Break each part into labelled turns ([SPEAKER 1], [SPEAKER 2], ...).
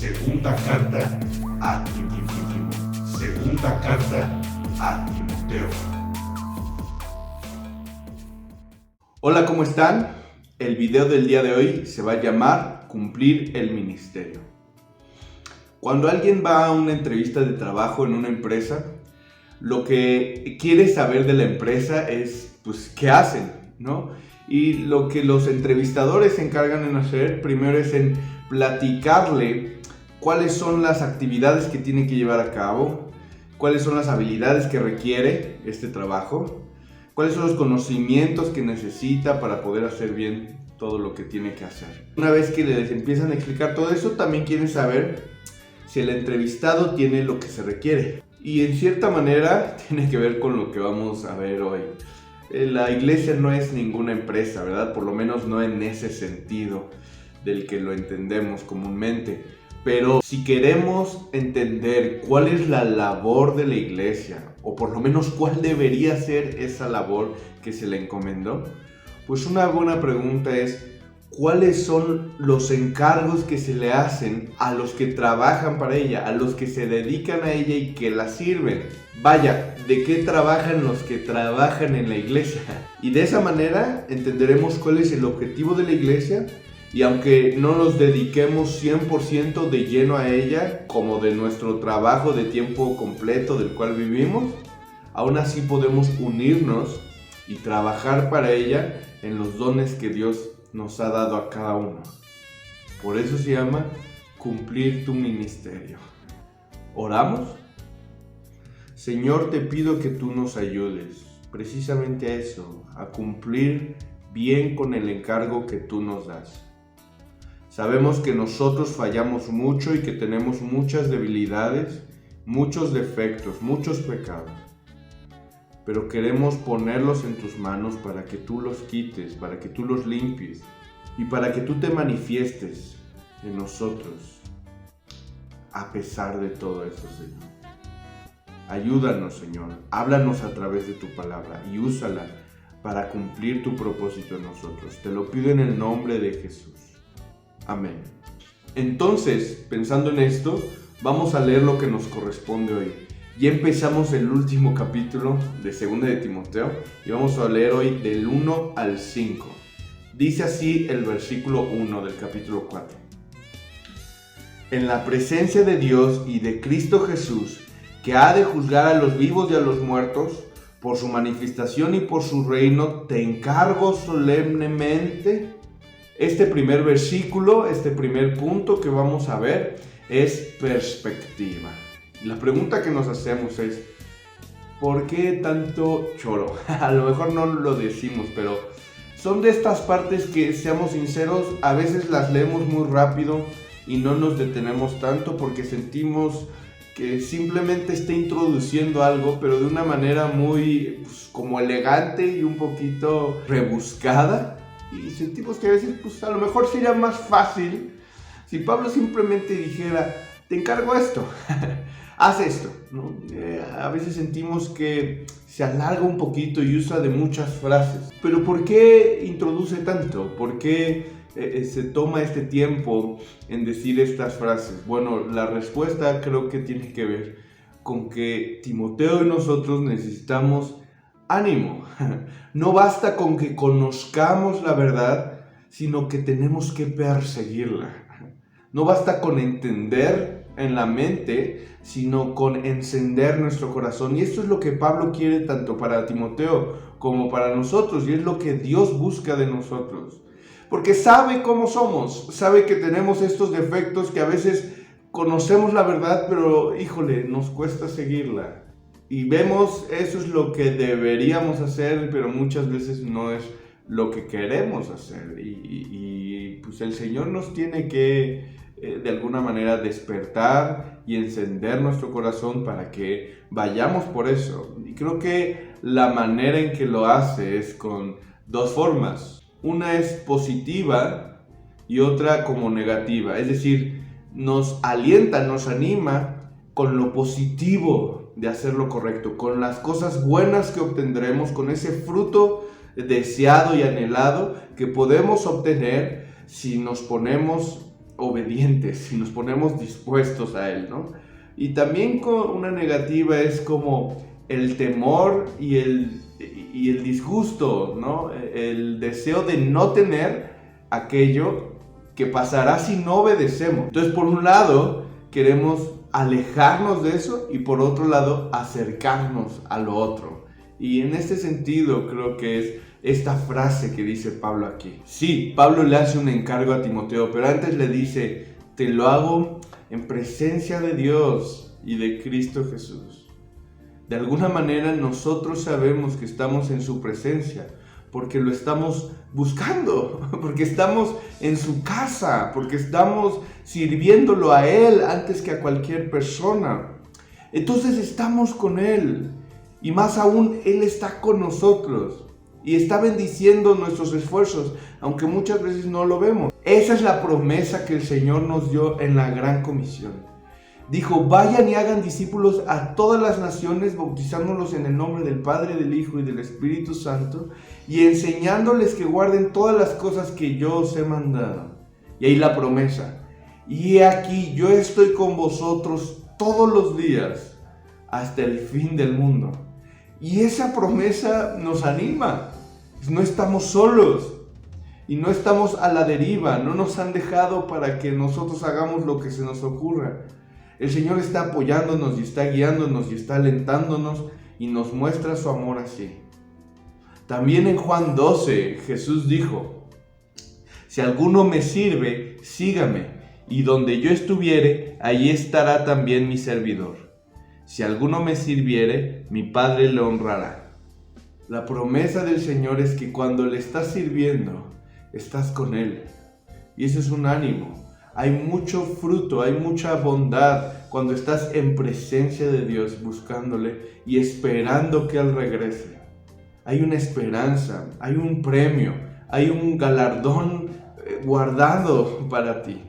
[SPEAKER 1] Segunda carta a Timoteo. Segunda carta a Timoteo.
[SPEAKER 2] Hola, ¿cómo están? El video del día de hoy se va a llamar Cumplir el ministerio. Cuando alguien va a una entrevista de trabajo en una empresa, lo que quiere saber de la empresa es, pues, ¿qué hacen?, ¿no? Y lo que los entrevistadores se encargan en hacer primero es en platicarle cuáles son las actividades que tiene que llevar a cabo, cuáles son las habilidades que requiere este trabajo, cuáles son los conocimientos que necesita para poder hacer bien todo lo que tiene que hacer. Una vez que les empiezan a explicar todo eso, también quieren saber si el entrevistado tiene lo que se requiere. Y en cierta manera tiene que ver con lo que vamos a ver hoy. La iglesia no es ninguna empresa, ¿verdad? Por lo menos no en ese sentido del que lo entendemos comúnmente. Pero si queremos entender cuál es la labor de la iglesia, o por lo menos cuál debería ser esa labor que se le encomendó, pues una buena pregunta es: ¿cuáles son los encargos que se le hacen a los que trabajan para ella, a los que se dedican a ella y que la sirven? Vaya, ¿de qué trabajan los que trabajan en la iglesia? Y de esa manera entenderemos cuál es el objetivo de la iglesia, y aunque no nos dediquemos 100% de lleno a ella, como de nuestro trabajo de tiempo completo del cual vivimos, aún así podemos unirnos y trabajar para ella en los dones que Dios nos ha dado a cada uno. Por eso se llama cumplir tu ministerio. ¿Oramos? Señor, te pido que tú nos ayudes precisamente a eso, a cumplir bien con el encargo que tú nos das. Sabemos que nosotros fallamos mucho y que tenemos muchas debilidades, muchos defectos, muchos pecados. Pero queremos ponerlos en tus manos para que tú los quites, para que tú los limpies y para que tú te manifiestes en nosotros a pesar de todo eso, Señor. Ayúdanos, Señor, háblanos a través de tu palabra y úsala para cumplir tu propósito en nosotros. Te lo pido en el nombre de Jesús. Amén. Entonces, pensando en esto, vamos a leer lo que nos corresponde hoy. Ya empezamos el último capítulo de 2 de Timoteo y vamos a leer hoy del 1 al 5. Dice así el versículo 1 del capítulo 4. En la presencia de Dios y de Cristo Jesús, que ha de juzgar a los vivos y a los muertos, por su manifestación y por su reino, te encargo solemnemente. Este primer versículo, este primer punto que vamos a ver es perspectiva. La pregunta que nos hacemos es: ¿por qué tanto choro? A lo mejor no lo decimos, pero son de estas partes que, seamos sinceros, a veces las leemos muy rápido y no nos detenemos tanto porque sentimos que simplemente está introduciendo algo, pero de una manera muy, pues, como elegante y un poquito rebuscada. Y sentimos que a veces, pues, a lo mejor sería más fácil si Pablo simplemente dijera: te encargo esto, haz esto, ¿no? A veces sentimos que se alarga un poquito y usa de muchas frases. Pero ¿por qué introduce tanto? ¿Por qué se toma este tiempo en decir estas frases? Bueno, la respuesta creo que tiene que ver con que Timoteo y nosotros necesitamos ánimo. No basta con que conozcamos la verdad, sino que tenemos que perseguirla. No basta con entender en la mente, sino con encender nuestro corazón. Y esto es lo que Pablo quiere tanto para Timoteo como para nosotros, y es lo que Dios busca de nosotros. Porque sabe cómo somos, sabe que tenemos estos defectos, que a veces conocemos la verdad, pero híjole, nos cuesta seguirla. Y vemos, eso es lo que deberíamos hacer, pero muchas veces no es lo que queremos hacer. Y pues el Señor nos tiene que de alguna manera despertar y encender nuestro corazón para que vayamos por eso. Y creo que la manera en que lo hace es con dos formas. Una es positiva y otra como negativa. Es decir, nos alienta, nos anima con lo positivo de hacer lo correcto, con las cosas buenas que obtendremos, con ese fruto deseado y anhelado que podemos obtener si nos ponemos obedientes, si nos ponemos dispuestos a Él, ¿no? Y también con una negativa es como el temor y el disgusto, ¿no? El deseo de no tener aquello que pasará si no obedecemos. Entonces, por un lado, queremos alejarnos de eso y por otro lado, acercarnos a lo otro. Y en este sentido, creo que es esta frase que dice Pablo aquí. Sí, Pablo le hace un encargo a Timoteo, pero antes le dice, te lo hago en presencia de Dios y de Cristo Jesús. De alguna manera nosotros sabemos que estamos en su presencia, porque lo estamos buscando, porque estamos en su casa, porque estamos sirviéndolo a Él antes que a cualquier persona. Entonces estamos con Él, y más aún Él está con nosotros, y está bendiciendo nuestros esfuerzos, aunque muchas veces no lo vemos. Esa es la promesa que el Señor nos dio en la Gran Comisión. Dijo, vayan y hagan discípulos a todas las naciones, bautizándolos en el nombre del Padre, del Hijo y del Espíritu Santo, y enseñándoles que guarden todas las cosas que yo os he mandado. Y ahí la promesa. Y he aquí, yo estoy con vosotros todos los días, hasta el fin del mundo. Y esa promesa nos anima. No estamos solos. Y no estamos a la deriva. No nos han dejado para que nosotros hagamos lo que se nos ocurra. El Señor está apoyándonos y está guiándonos y está alentándonos y nos muestra su amor así. También en Juan 12 Jesús dijo, si alguno me sirve, sígame, y donde yo estuviere, allí estará también mi servidor. Si alguno me sirviere, mi Padre le honrará. La promesa del Señor es que cuando le estás sirviendo, estás con Él. Y ese es un ánimo. Hay mucho fruto, hay mucha bondad cuando estás en presencia de Dios buscándole y esperando que Él regrese. Hay una esperanza, hay un premio, hay un galardón guardado para ti.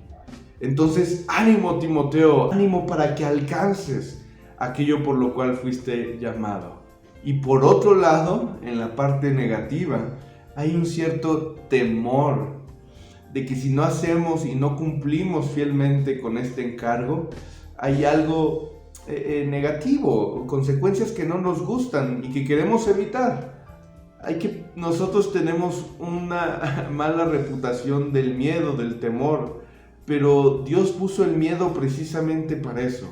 [SPEAKER 2] Entonces, ánimo Timoteo, ánimo para que alcances aquello por lo cual fuiste llamado. Y por otro lado, en la parte negativa, hay un cierto temor de que si no hacemos y no cumplimos fielmente con este encargo, hay algo negativo, consecuencias que no nos gustan y que queremos evitar. Nosotros tenemos una mala reputación del miedo, del temor, pero Dios puso el miedo precisamente para eso,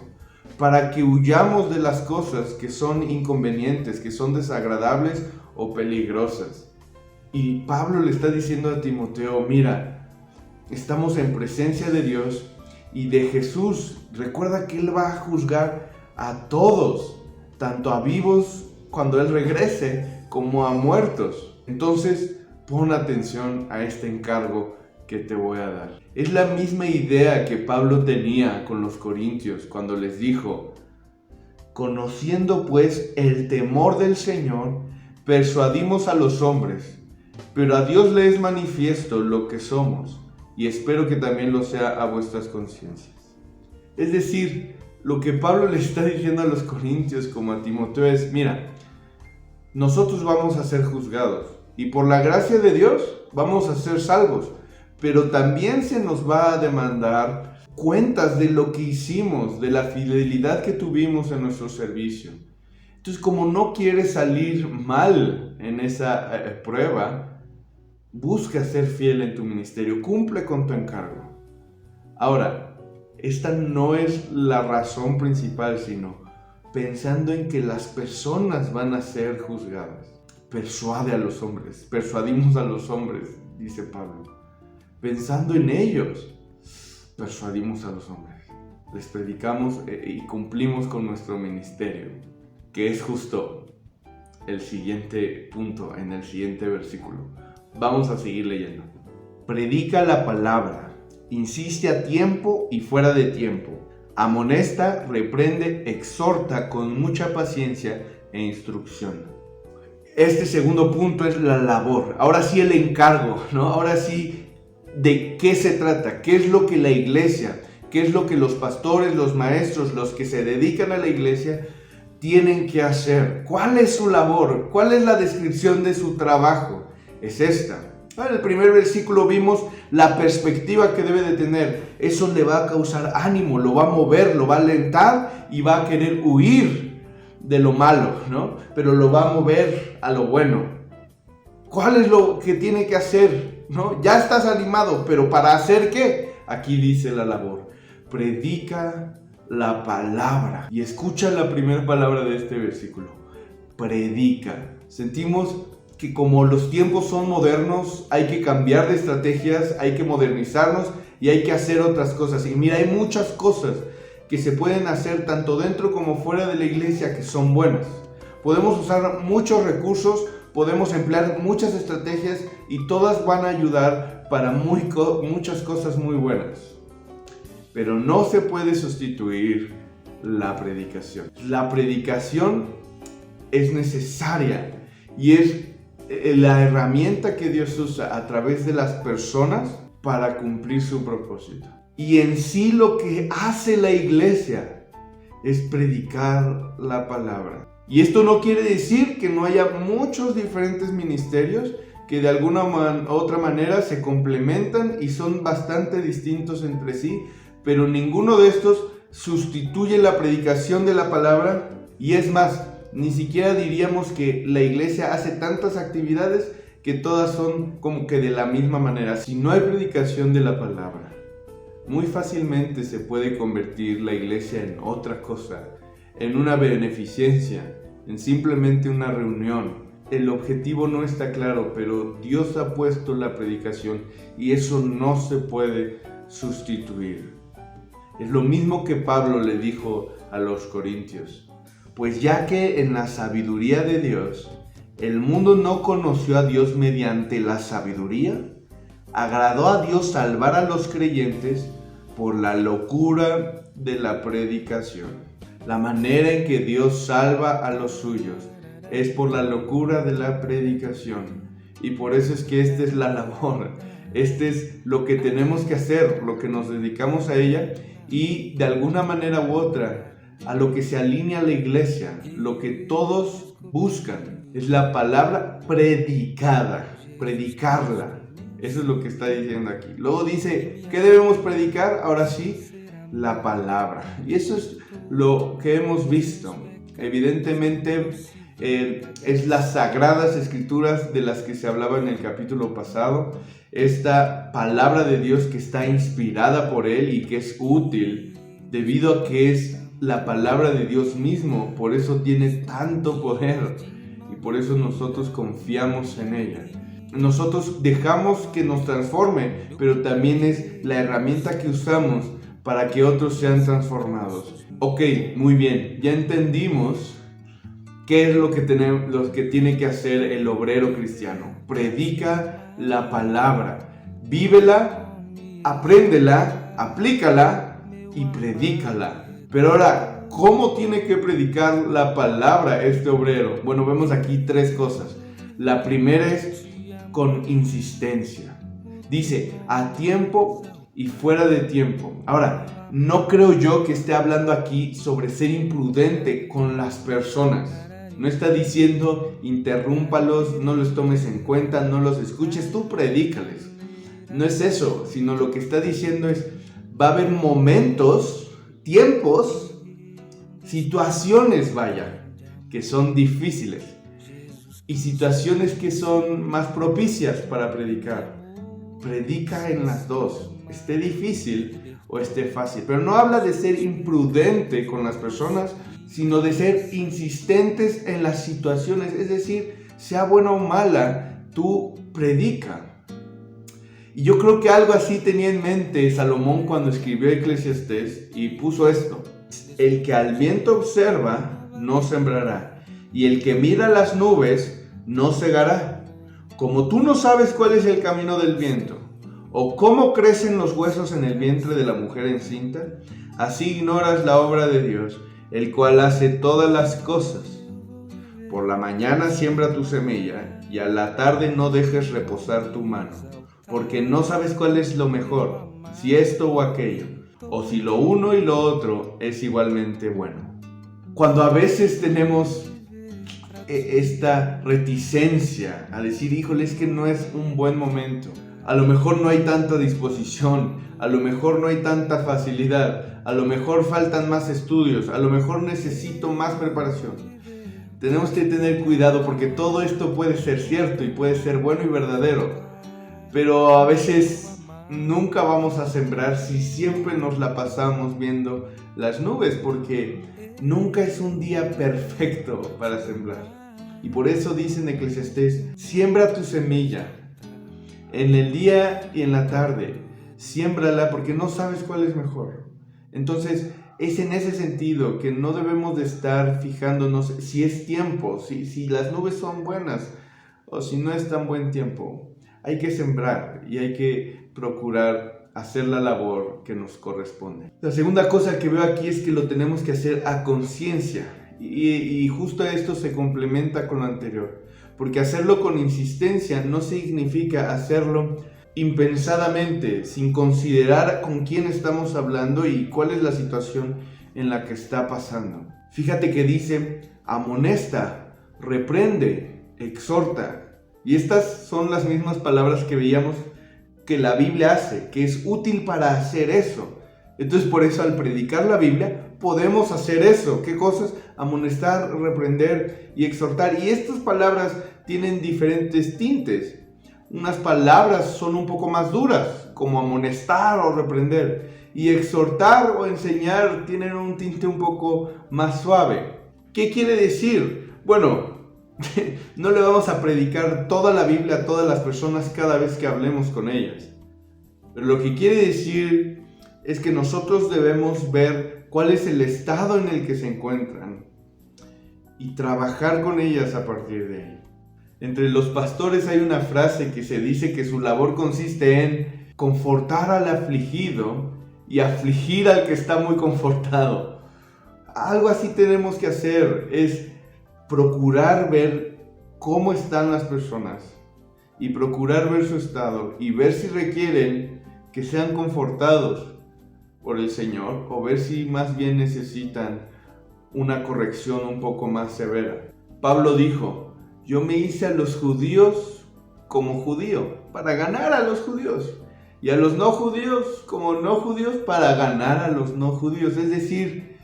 [SPEAKER 2] para que huyamos de las cosas que son inconvenientes, que son desagradables o peligrosas. Y Pablo le está diciendo a Timoteo, mira, estamos en presencia de Dios y de Jesús. Recuerda que Él va a juzgar a todos, tanto a vivos cuando Él regrese, como a muertos. Entonces, pon atención a este encargo que te voy a dar. Es la misma idea que Pablo tenía con los corintios cuando les dijo, conociendo pues el temor del Señor, persuadimos a los hombres, pero a Dios le es manifiesto lo que somos, y espero que también lo sea a vuestras conciencias. Es decir, lo que Pablo le está diciendo a los corintios como a Timoteo es, mira, nosotros vamos a ser juzgados, y por la gracia de Dios vamos a ser salvos, pero también se nos va a demandar cuentas de lo que hicimos, de la fidelidad que tuvimos en nuestro servicio. Entonces, como no quieres salir mal en esa prueba, busca ser fiel en tu ministerio, cumple con tu encargo. Ahora, esta no es la razón principal, sino pensando en que las personas van a ser juzgadas. Persuade a los hombres, persuadimos a los hombres, dice Pablo. Pensando en ellos, persuadimos a los hombres. Les predicamos y cumplimos con nuestro ministerio, que es justo el siguiente punto en el siguiente versículo. Vamos a seguir leyendo. Predica la palabra, insiste a tiempo y fuera de tiempo, amonesta, reprende, exhorta con mucha paciencia e instrucción. Este segundo punto es la labor. Ahora sí el encargo, ¿no? Ahora sí, ¿de qué se trata? ¿Qué es lo que la iglesia, qué es lo que los pastores, los maestros, los que se dedican a la iglesia tienen que hacer? ¿Cuál es su labor? ¿Cuál es la descripción de su trabajo? Es esta: En el primer versículo vimos la perspectiva que debe de tener. Eso le va a causar ánimo, lo va a mover, lo va a alentar y va a querer huir de lo malo, ¿no? Pero lo va a mover a lo bueno. ¿Cuál es lo que tiene que hacer? ¿No? Ya estás animado, pero ¿para hacer qué? Aquí dice la labor. Predica la palabra. Y escucha la primera palabra de este versículo. Predica. Sentimos que como los tiempos son modernos, hay que cambiar de estrategias, hay que modernizarnos y hay que hacer otras cosas. Y mira, hay muchas cosas que se pueden hacer tanto dentro como fuera de la iglesia que son buenas. Podemos usar muchos recursos, podemos emplear muchas estrategias y todas van a ayudar para muchas cosas muy buenas. Pero no se puede sustituir la predicación. La predicación es necesaria y es la herramienta que Dios usa a través de las personas para cumplir su propósito. Y en sí lo que hace la iglesia es predicar la palabra. Y esto no quiere decir que no haya muchos diferentes ministerios que de alguna otra manera se complementan y son bastante distintos entre sí, pero ninguno de estos sustituye la predicación de la palabra. Y es más, ni siquiera diríamos que la iglesia hace tantas actividades que todas son como que de la misma manera. Si no hay predicación de la palabra, muy fácilmente se puede convertir la iglesia en otra cosa, en una beneficencia, en simplemente una reunión. El objetivo no está claro, pero Dios ha puesto la predicación y eso no se puede sustituir. Es lo mismo que Pablo le dijo a los corintios. Pues ya que en la sabiduría de Dios, el mundo no conoció a Dios mediante la sabiduría, agradó a Dios salvar a los creyentes por la locura de la predicación. La manera en que Dios salva a los suyos es por la locura de la predicación. Y por eso es que esta es la labor, este es lo que tenemos que hacer, lo que nos dedicamos a ella y de alguna manera u otra a lo que se alinea la iglesia, lo que todos buscan, es la palabra predicada, predicarla. Eso es lo que está diciendo aquí. Luego dice, ¿qué debemos predicar? Ahora sí, la palabra. Y eso es lo que hemos visto. Evidentemente, es las sagradas escrituras de las que se hablaba en el capítulo pasado. Esta palabra de Dios que está inspirada por Él y que es útil debido a que es la palabra de Dios mismo, por eso tiene tanto poder y por eso nosotros confiamos en ella. Nosotros dejamos que nos transforme, pero también es la herramienta que usamos para que otros sean transformados. Ok, muy bien, ya entendimos qué es lo que tiene que hacer el obrero cristiano. Predica la palabra, vívela, apréndela, aplícala y predícala. Pero ahora, ¿cómo tiene que predicar la palabra este obrero? Bueno, vemos aquí tres cosas. La primera es con insistencia. Dice, a tiempo y fuera de tiempo. Ahora, no creo yo que esté hablando aquí sobre ser imprudente con las personas. No está diciendo, interrúmpalos, no los tomes en cuenta, no los escuches, tú predícales. No es eso, sino lo que está diciendo es, va a haber momentos, tiempos, situaciones, que son difíciles y situaciones que son más propicias para predicar. Predica en las dos, esté difícil o esté fácil, pero no habla de ser imprudente con las personas, sino de ser insistentes en las situaciones, es decir, sea buena o mala, tú predica. Y yo creo que algo así tenía en mente Salomón cuando escribió Eclesiastés y puso esto: el que al viento observa no sembrará, y el que mira las nubes no segará. Como tú no sabes cuál es el camino del viento, o cómo crecen los huesos en el vientre de la mujer encinta, así ignoras la obra de Dios, el cual hace todas las cosas. Por la mañana siembra tu semilla, y a la tarde no dejes reposar tu mano, porque no sabes cuál es lo mejor, si esto o aquello, o si lo uno y lo otro es igualmente bueno. Cuando a veces tenemos esta reticencia a decir, híjole, es que no es un buen momento. A lo mejor no hay tanta disposición, a lo mejor no hay tanta facilidad, a lo mejor faltan más estudios, a lo mejor necesito más preparación. Tenemos que tener cuidado porque todo esto puede ser cierto y puede ser bueno y verdadero, pero a veces nunca vamos a sembrar si siempre nos la pasamos viendo las nubes, porque nunca es un día perfecto para sembrar. Y por eso dice en Eclesiastés, siembra tu semilla en el día y en la tarde, siémbrala porque no sabes cuál es mejor. Entonces es en ese sentido que no debemos de estar fijándonos si es tiempo, si las nubes son buenas o si no es tan buen tiempo. Hay que sembrar y hay que procurar hacer la labor que nos corresponde. La segunda cosa que veo aquí es que lo tenemos que hacer a conciencia y justo esto se complementa con lo anterior, porque hacerlo con insistencia no significa hacerlo impensadamente, sin considerar con quién estamos hablando y cuál es la situación en la que está pasando. Fíjate que dice, amonesta, reprende, exhorta. Y estas son las mismas palabras que veíamos que la Biblia hace, que es útil para hacer eso. Entonces por eso al predicar la Biblia podemos hacer eso. ¿Qué cosas? Amonestar, reprender y exhortar. Y estas palabras tienen diferentes tintes. Unas palabras son un poco más duras, como amonestar o reprender. Y exhortar o enseñar tienen un tinte un poco más suave. ¿Qué quiere decir? Bueno, no le vamos a predicar toda la Biblia a todas las personas cada vez que hablemos con ellas. Pero lo que quiere decir es que nosotros debemos ver cuál es el estado en el que se encuentran y trabajar con ellas a partir de ahí. Entre los pastores hay una frase que se dice que su labor consiste en confortar al afligido y afligir al que está muy confortado. Algo así tenemos que hacer, es procurar ver cómo están las personas y procurar ver su estado y ver si requieren que sean confortados por el Señor o ver si más bien necesitan una corrección un poco más severa. Pablo dijo, yo me hice a los judíos como judío para ganar a los judíos y a los no judíos como no judíos para ganar a los no judíos. Es decir,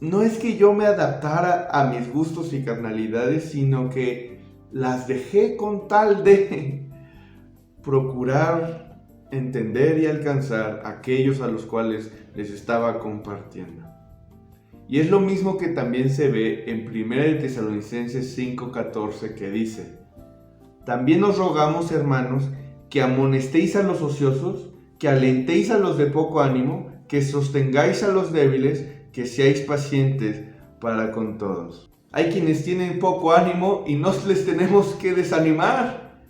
[SPEAKER 2] no es que yo me adaptara a mis gustos y carnalidades, sino que las dejé con tal de procurar entender y alcanzar a aquellos a los cuales les estaba compartiendo. Y es lo mismo que también se ve en 1 Tesalonicenses 5:14 que dice, también os rogamos, hermanos, que amonestéis a los ociosos, que alentéis a los de poco ánimo, que sostengáis a los débiles, que seáis pacientes para con todos. Hay quienes tienen poco ánimo y no les tenemos que desanimar,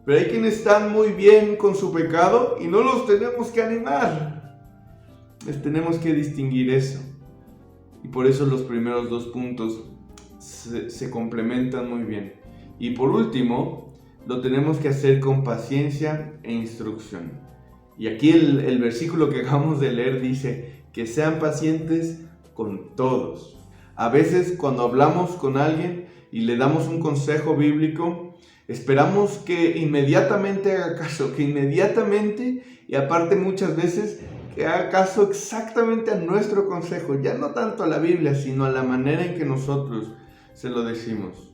[SPEAKER 2] pero hay quienes están muy bien con su pecado y no los tenemos que animar. Les tenemos que distinguir eso. Y por eso los primeros dos puntos se complementan muy bien. Y por último, lo tenemos que hacer con paciencia e instrucción. Y aquí el versículo que acabamos de leer dice que sean pacientes con todos. A veces cuando hablamos con alguien y le damos un consejo bíblico, esperamos que inmediatamente haga caso, y aparte muchas veces que haga caso exactamente a nuestro consejo, ya no tanto a la Biblia, sino a la manera en que nosotros se lo decimos.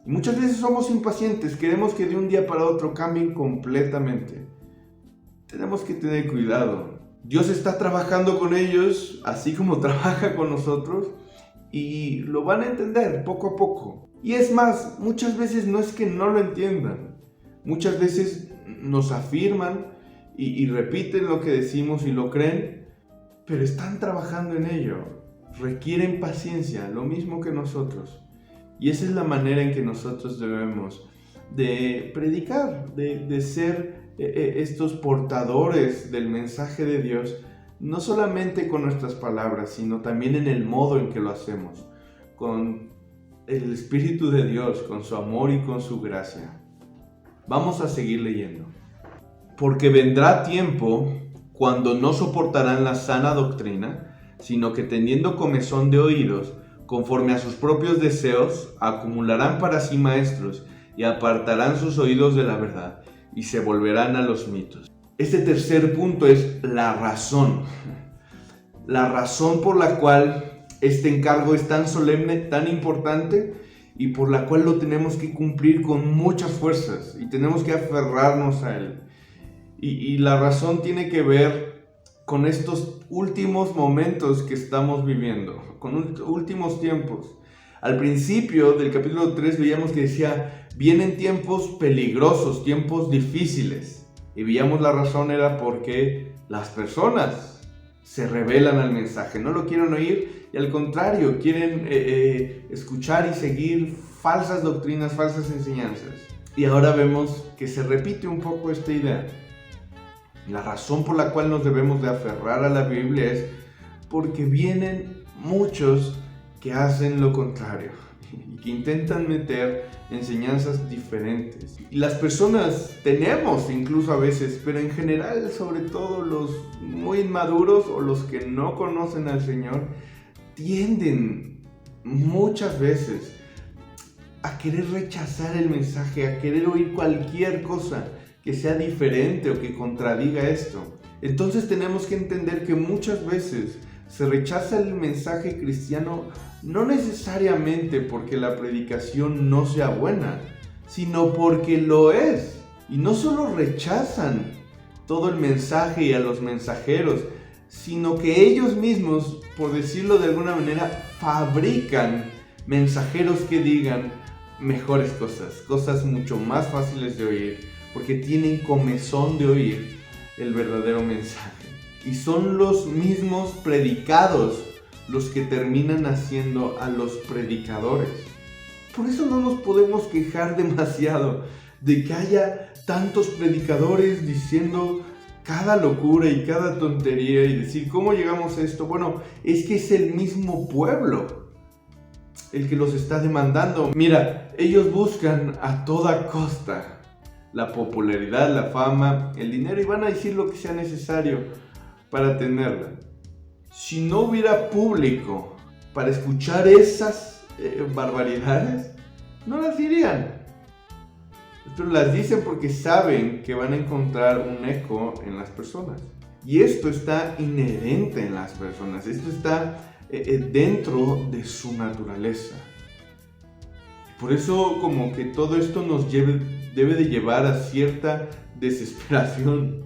[SPEAKER 2] Y muchas veces somos impacientes, queremos que de un día para otro cambien completamente. Tenemos que tener cuidado. Dios está trabajando con ellos, así como trabaja con nosotros, y lo van a entender poco a poco. Y es más, muchas veces no es que no lo entiendan, muchas veces nos afirman y repiten lo que decimos y lo creen, pero están trabajando en ello, requieren paciencia, lo mismo que nosotros. Y esa es la manera en que nosotros debemos de predicar, de ser estos portadores del mensaje de Dios, no solamente con nuestras palabras, sino también en el modo en que lo hacemos, con el Espíritu de Dios, con su amor y con su gracia. Vamos a seguir leyendo. Porque vendrá tiempo cuando no soportarán la sana doctrina, sino que teniendo comezón de oídos, Conforme a sus propios deseos, acumularán para sí maestros y apartarán sus oídos de la verdad y se volverán a los mitos. Este tercer punto es la razón. La razón por la cual este encargo es tan solemne, tan importante y por la cual lo tenemos que cumplir con muchas fuerzas y tenemos que aferrarnos a él. Y la razón tiene que ver con estos últimos momentos que estamos viviendo, con últimos tiempos. Al principio del capítulo 3 veíamos que decía, vienen tiempos peligrosos, tiempos difíciles. Y veíamos la razón era porque las personas se rebelan al mensaje, no lo quieren oír y al contrario, quieren escuchar y seguir falsas doctrinas, falsas enseñanzas. Y ahora vemos que se repite un poco esta idea. La razón por la cual nos debemos de aferrar a la Biblia es porque vienen muchos que hacen lo contrario y que intentan meter enseñanzas diferentes. Y las personas tenemos incluso a veces, pero en general, sobre todo los muy inmaduros o los que no conocen al Señor, tienden muchas veces a querer rechazar el mensaje, a querer oír cualquier cosa que sea diferente o que contradiga esto. Entonces tenemos que entender que muchas veces se rechaza el mensaje cristiano no necesariamente porque la predicación no sea buena, sino porque lo es. Y no solo rechazan todo el mensaje y a los mensajeros, sino que ellos mismos, por decirlo de alguna manera, fabrican mensajeros que digan mejores cosas mucho más fáciles de oír, porque tienen comezón de oír el verdadero mensaje. Y son los mismos predicados los que terminan haciendo a los predicadores. Por eso no nos podemos quejar demasiado de que haya tantos predicadores diciendo cada locura y cada tontería y decir, ¿cómo llegamos a esto? Bueno, es que es el mismo pueblo el que los está demandando. Mira, ellos buscan a toda costa la popularidad, la fama, el dinero y van a decir lo que sea necesario para tenerla. Si no hubiera público para escuchar esas barbaridades, no las dirían. Pero las dicen porque saben que van a encontrar un eco en las personas. Y esto está inherente en las personas, esto está dentro de su naturaleza. Por eso como que todo esto nos debe de llevar a cierta desesperación.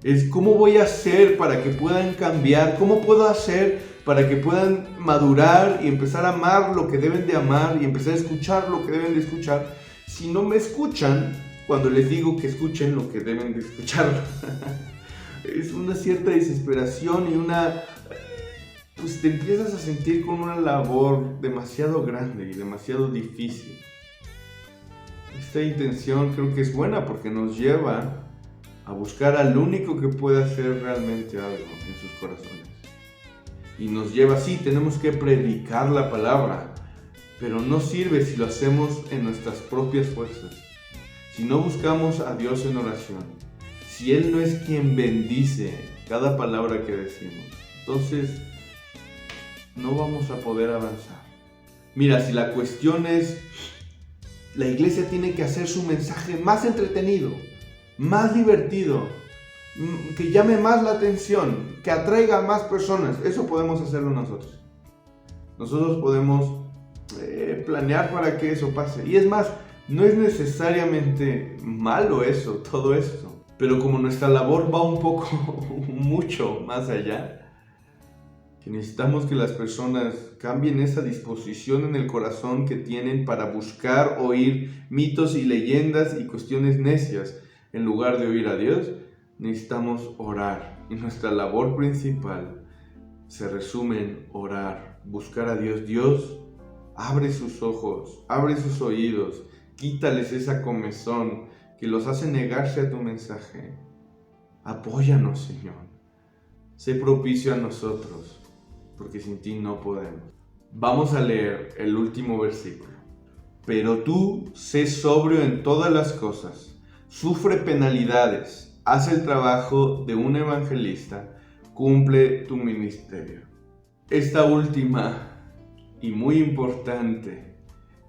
[SPEAKER 2] Es cómo voy a hacer para que puedan cambiar, cómo puedo hacer para que puedan madurar y empezar a amar lo que deben de amar y empezar a escuchar lo que deben de escuchar, si no me escuchan cuando les digo que escuchen lo que deben de escuchar. Es una cierta desesperación y pues te empiezas a sentir con una labor demasiado grande y demasiado difícil. Esta intención creo que es buena porque nos lleva a buscar al único que puede hacer realmente algo en sus corazones. Y nos lleva, sí, tenemos que predicar la palabra, pero no sirve si lo hacemos en nuestras propias fuerzas. Si no buscamos a Dios en oración, si Él no es quien bendice cada palabra que decimos, entonces no vamos a poder avanzar. Mira, si la cuestión es, la iglesia tiene que hacer su mensaje más entretenido, más divertido, que llame más la atención, que atraiga a más personas, eso podemos hacerlo nosotros. Nosotros podemos planear para que eso pase. Y es más, no es necesariamente malo eso, todo esto. Pero como nuestra labor va un poco, mucho más allá, que necesitamos que las personas cambien esa disposición en el corazón que tienen para buscar oír mitos y leyendas y cuestiones necias en lugar de oír a Dios, necesitamos orar. Y nuestra labor principal se resume en orar, buscar a Dios. Dios, abre sus ojos, abre sus oídos, quítales esa comezón que los hace negarse a tu mensaje. Apóyanos, Señor. Sé propicio a nosotros, porque sin ti no podemos. Vamos a leer el último versículo. Pero tú sé sobrio en todas las cosas, sufre penalidades, haz el trabajo de un evangelista, cumple tu ministerio. Esta última y muy importante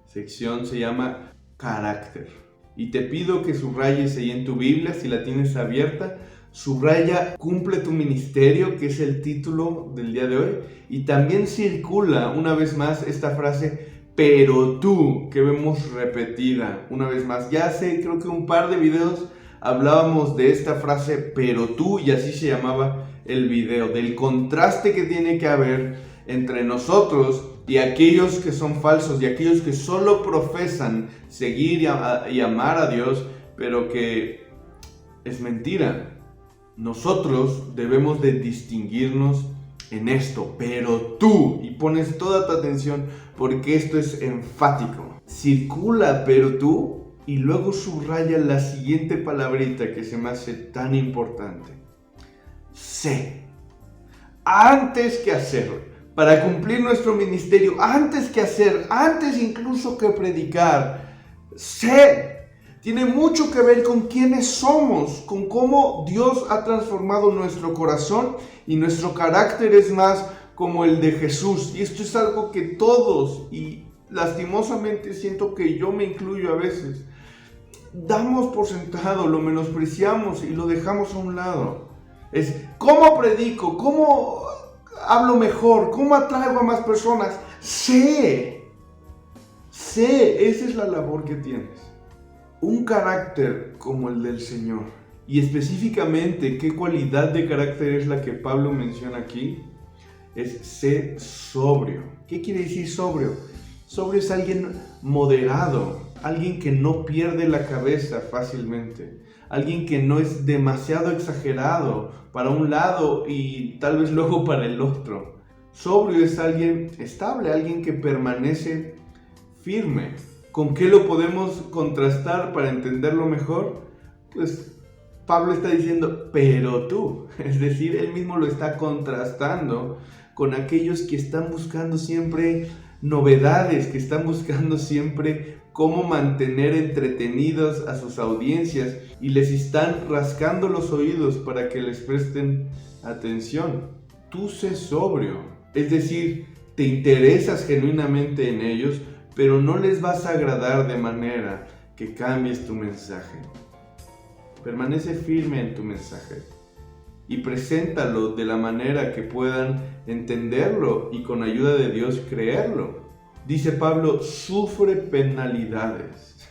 [SPEAKER 2] sección se llama carácter. Y te pido que subrayes ahí en tu Biblia, si la tienes abierta, subraya cumple tu ministerio, que es el título del día de hoy. Y también circula una vez más esta frase, pero tú, que vemos repetida una vez más. Ya hace creo que un par de videos hablábamos de esta frase, pero tú, y así se llamaba el video, del contraste que tiene que haber entre nosotros y aquellos que son falsos, y aquellos que solo profesan seguir y amar a Dios, pero que es mentira. Nosotros debemos de distinguirnos en esto, pero tú, y pones toda tu atención porque esto es enfático. Circula pero tú y luego subraya la siguiente palabrita que se me hace tan importante. Sé. Antes que hacer, para cumplir nuestro ministerio, antes que hacer, antes incluso que predicar, sé. Tiene mucho que ver con quiénes somos, con cómo Dios ha transformado nuestro corazón y nuestro carácter es más como el de Jesús. Y esto es algo que todos, y lastimosamente siento que yo me incluyo a veces, damos por sentado, lo menospreciamos y lo dejamos a un lado. Es cómo predico, cómo hablo mejor, cómo atraigo a más personas. Sé, esa es la labor que tienes. Un carácter como el del Señor. Y específicamente, ¿qué cualidad de carácter es la que Pablo menciona aquí? Es ser sobrio. ¿Qué quiere decir sobrio? Sobrio es alguien moderado, alguien que no pierde la cabeza fácilmente, alguien que no es demasiado exagerado para un lado y tal vez luego para el otro. Sobrio es alguien estable, alguien que permanece firme. ¿Con qué lo podemos contrastar para entenderlo mejor? Pues Pablo está diciendo, pero tú, es decir, él mismo lo está contrastando con aquellos que están buscando siempre novedades, que están buscando siempre cómo mantener entretenidos a sus audiencias y les están rascando los oídos para que les presten atención. Tú sé sobrio, es decir, te interesas genuinamente en ellos, pero no les vas a agradar de manera que cambies tu mensaje. Permanece firme en tu mensaje y preséntalo de la manera que puedan entenderlo y con ayuda de Dios creerlo. Dice Pablo, sufre penalidades.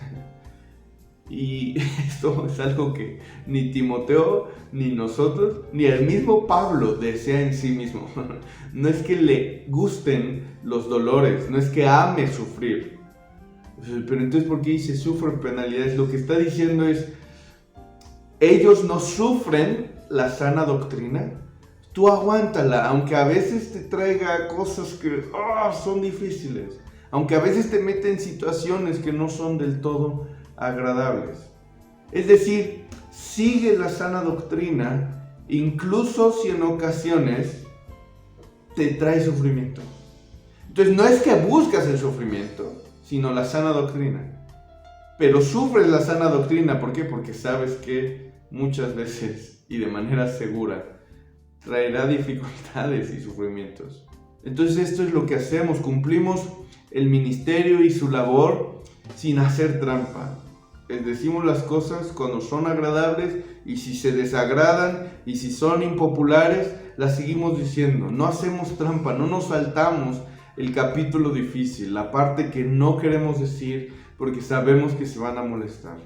[SPEAKER 2] Y esto es algo que ni Timoteo, ni nosotros, ni el mismo Pablo desea en sí mismo. No es que le gusten los dolores, no es que ame sufrir. Pero entonces, ¿por qué dice sufre penalidades? Lo que está diciendo es, ellos no sufren la sana doctrina. Tú aguántala, aunque a veces te traiga cosas que son difíciles. Aunque a veces te mete en situaciones que no son del todo agradables. Es decir, sigue la sana doctrina, incluso si en ocasiones te trae sufrimiento. Entonces no es que buscas el sufrimiento, sino la sana doctrina. Pero sufres la sana doctrina, ¿por qué? Porque sabes que muchas veces y de manera segura traerá dificultades y sufrimientos. Entonces esto es lo que hacemos, cumplimos el ministerio y su labor sin hacer trampa. Les decimos las cosas cuando son agradables y si se desagradan y si son impopulares, las seguimos diciendo. No hacemos trampa, no nos saltamos el capítulo difícil, la parte que no queremos decir porque sabemos que se van a molestar.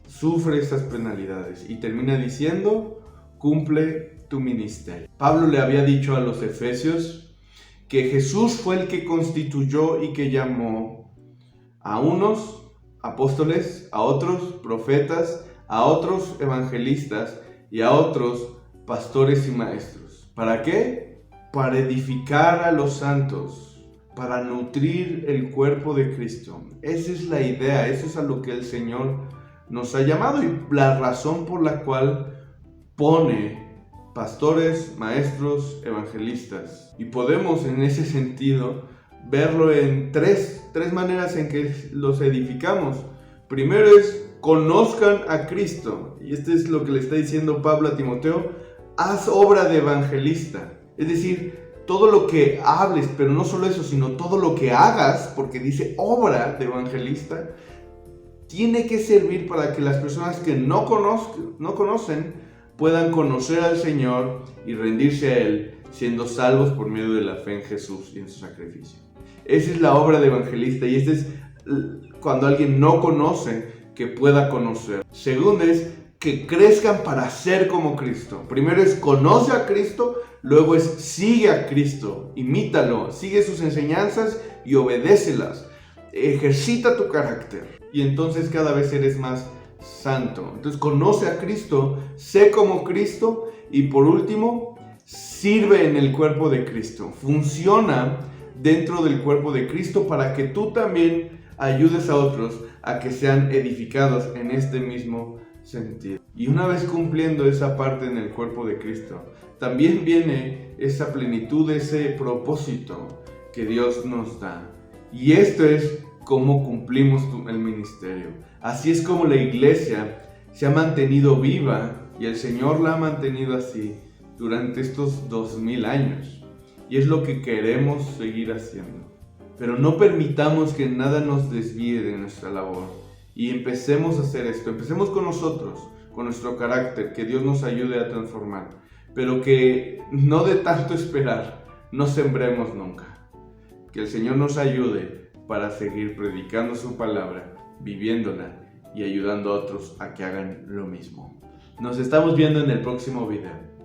[SPEAKER 2] Sufre esas penalidades y termina diciendo, cumple tu ministerio. Pablo le había dicho a los efesios que Jesús fue el que constituyó y que llamó a unos apóstoles, a otros profetas, a otros evangelistas y a otros pastores y maestros. ¿Para qué? Para edificar a los santos, para nutrir el cuerpo de Cristo. Esa es la idea, eso es a lo que el Señor nos ha llamado y la razón por la cual pone pastores, maestros, evangelistas. Y podemos en ese sentido verlo en tres maneras en que los edificamos. Primero es, conozcan a Cristo. Y esto es lo que le está diciendo Pablo a Timoteo, haz obra de evangelista. Es decir, todo lo que hables, pero no solo eso, sino todo lo que hagas, porque dice obra de evangelista, tiene que servir para que las personas que no conocen puedan conocer al Señor y rendirse a Él, siendo salvos por medio de la fe en Jesús y en su sacrificio. Esa es la obra de evangelista, y este es cuando alguien no conoce, que pueda conocer. Segundo es que crezcan para ser como Cristo. Primero es conoce a Cristo, luego es sigue a Cristo, imítalo, sigue sus enseñanzas y obedécelas. Ejercita tu carácter y entonces cada vez eres más santo. Entonces conoce a Cristo, sé como Cristo y por último, sirve en el cuerpo de Cristo. Funciona dentro del cuerpo de Cristo para que tú también ayudes a otros a que sean edificados en este mismo sentido. Y una vez cumpliendo esa parte en el cuerpo de Cristo, también viene esa plenitud, ese propósito que Dios nos da. Y esto es cómo cumplimos el ministerio. Así es como la iglesia se ha mantenido viva y el Señor la ha mantenido así durante estos 2000 años. Y es lo que queremos seguir haciendo. Pero no permitamos que nada nos desvíe de nuestra labor. Y empecemos a hacer esto. Empecemos con nosotros, con nuestro carácter, que Dios nos ayude a transformar. Pero que no de tanto esperar, no sembremos nunca. Que el Señor nos ayude para seguir predicando su palabra, viviéndola y ayudando a otros a que hagan lo mismo. Nos estamos viendo en el próximo video.